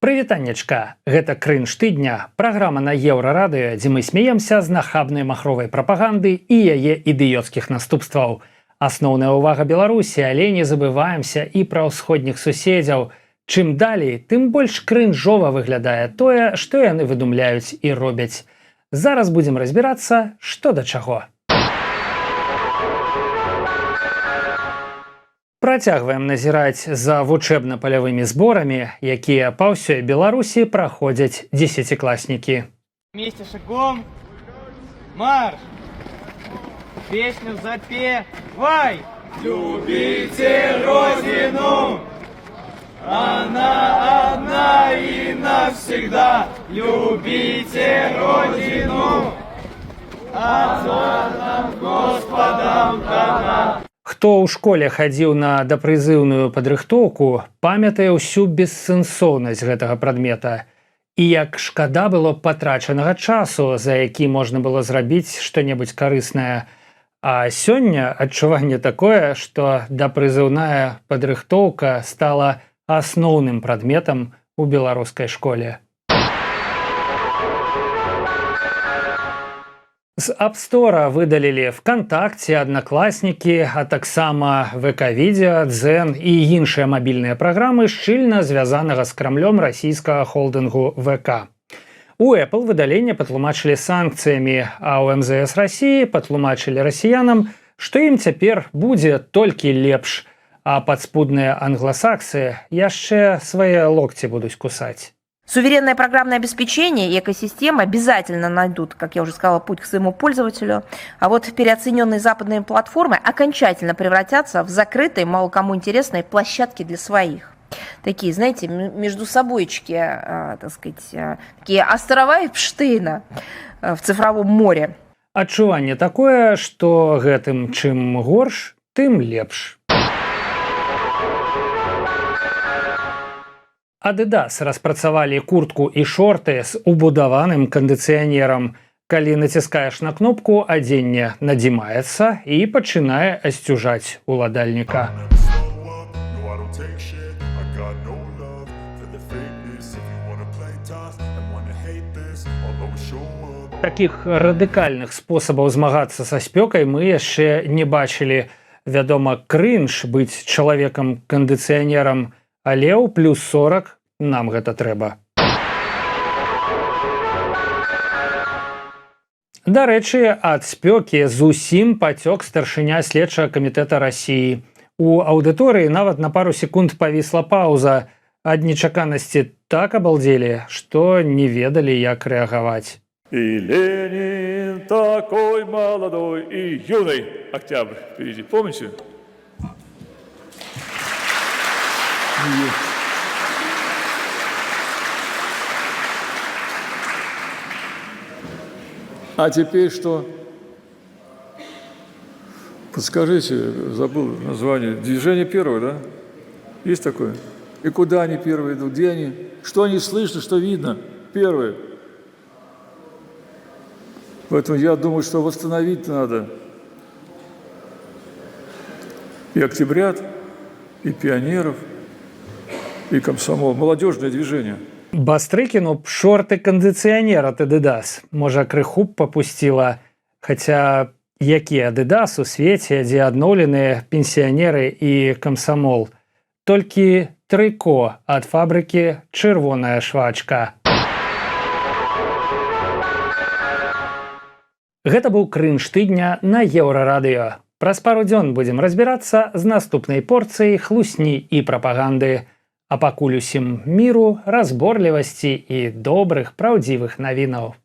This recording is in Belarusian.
Прывітаннячка, гэта крынж тыдня, праграма на еўрарадыё, дзе мы смеемся з нахабнай махровай прапаганды і яе ідыёцкіх наступстваў. Асноўная ўвага Беларусі, але не забываемся і пра ўсходніх суседзяў. Чым далей, тым больш крынжова выглядае тое, што яны выдумляюць і робяць. Зараз будзем разбірацца, што да чаго. Працягваем назіраць за вучэбна-палявымі зборамі, якія па ўсёй Беларусі праходзяць дзесяцікласнікі. Вместе шагом, марш! Песню запевай! Любите Родину! Она одна и навсегда! Любите Родину! Отдана Господом дана! Хто ў школе хадзіў на дапрызыўную падрыхтоўку, памятае ўсю бессэнсоўнасць гэтага прадмета. І як шкада было патрачанага часу, за які можна было зрабіць што-небудзь карыснае. А сёння адчуванне такое, што дапрызыўная падрыхтоўка стала асноўным прадметам у беларускай школе. З Апстора выдалілі ВКонтакце, Аднакласнікі, а таксама ВК-відеа, Дзен і іншыя мабільныя праграмы, шчыльна звязанага з крамлём расійскага холдынгу ВК. У Apple выдаленне патлумачылі санкцыямі, а ў МЗС Расіі патлумачылі расіянам, што ім цяпер будзе толькі лепш, а падспудныя англасаксы яшчэ свае локці будуць кусаць. Суверенное программное обеспечение и экосистема обязательно найдут, как я уже сказала, путь к своему пользователю. А вот переоцененные западные платформы окончательно превратятся в закрытые, мало кому интересные площадки для своих. Такие, знаете, между собойчики, так сказать, такие острова Эпштейна в цифровом море. Адчуванне такое, што гэтым чым горш, тым лепш. Adidas распрацавалі куртку і шорты з убудаваным кандыцыянерам. Калі націскаеш на кнопку, адзенне надзімаецца і пачынае асцюжаць уладальніка. Такіх радыкальных спосабаў змагацца са спёкай мы яшчэ не бачылі. Вядома, крынж быць чалавекам-кандыцыянерам, але ў плюс 40 нам гэта трэба. Дарэчы, ад спёкі зусім пацёк старшыня следчага камітэта Расіі. У аўдыторыі нават на пару секунд павісла паўза. Ад нечаканасці так абалдзелі, што не ведалі, як рэагаваць. И Ленин такой молодой и юный. Октябрь впереди, помните? А теперь что? Подскажите, забыл название. Движение первое, да? Есть такое? И куда они первые идут? Где они? Что они слышно, что видно? Первые. Поэтому я думаю, что восстановить надо и октябрят, и пионеров, и комсомол. Молодежное движение. Бастрыкіну б шорты кандыцыянера Adidas. Можа, крыху б папусціла. Хаця, які Adidas у свеце, дзе адноўленыя пенсіянеры і камсамол. Толькі трыко ад фабрыкі «Чырвоная швачка». Гэта быў крынж тыдня на еўрарадыё. Праз пару дзён будзем разбірацца з наступнай порцыяй хлусні і прапаганды. А пакуль усім міру, разборлівасці і добрых, праўдзівых навінаў.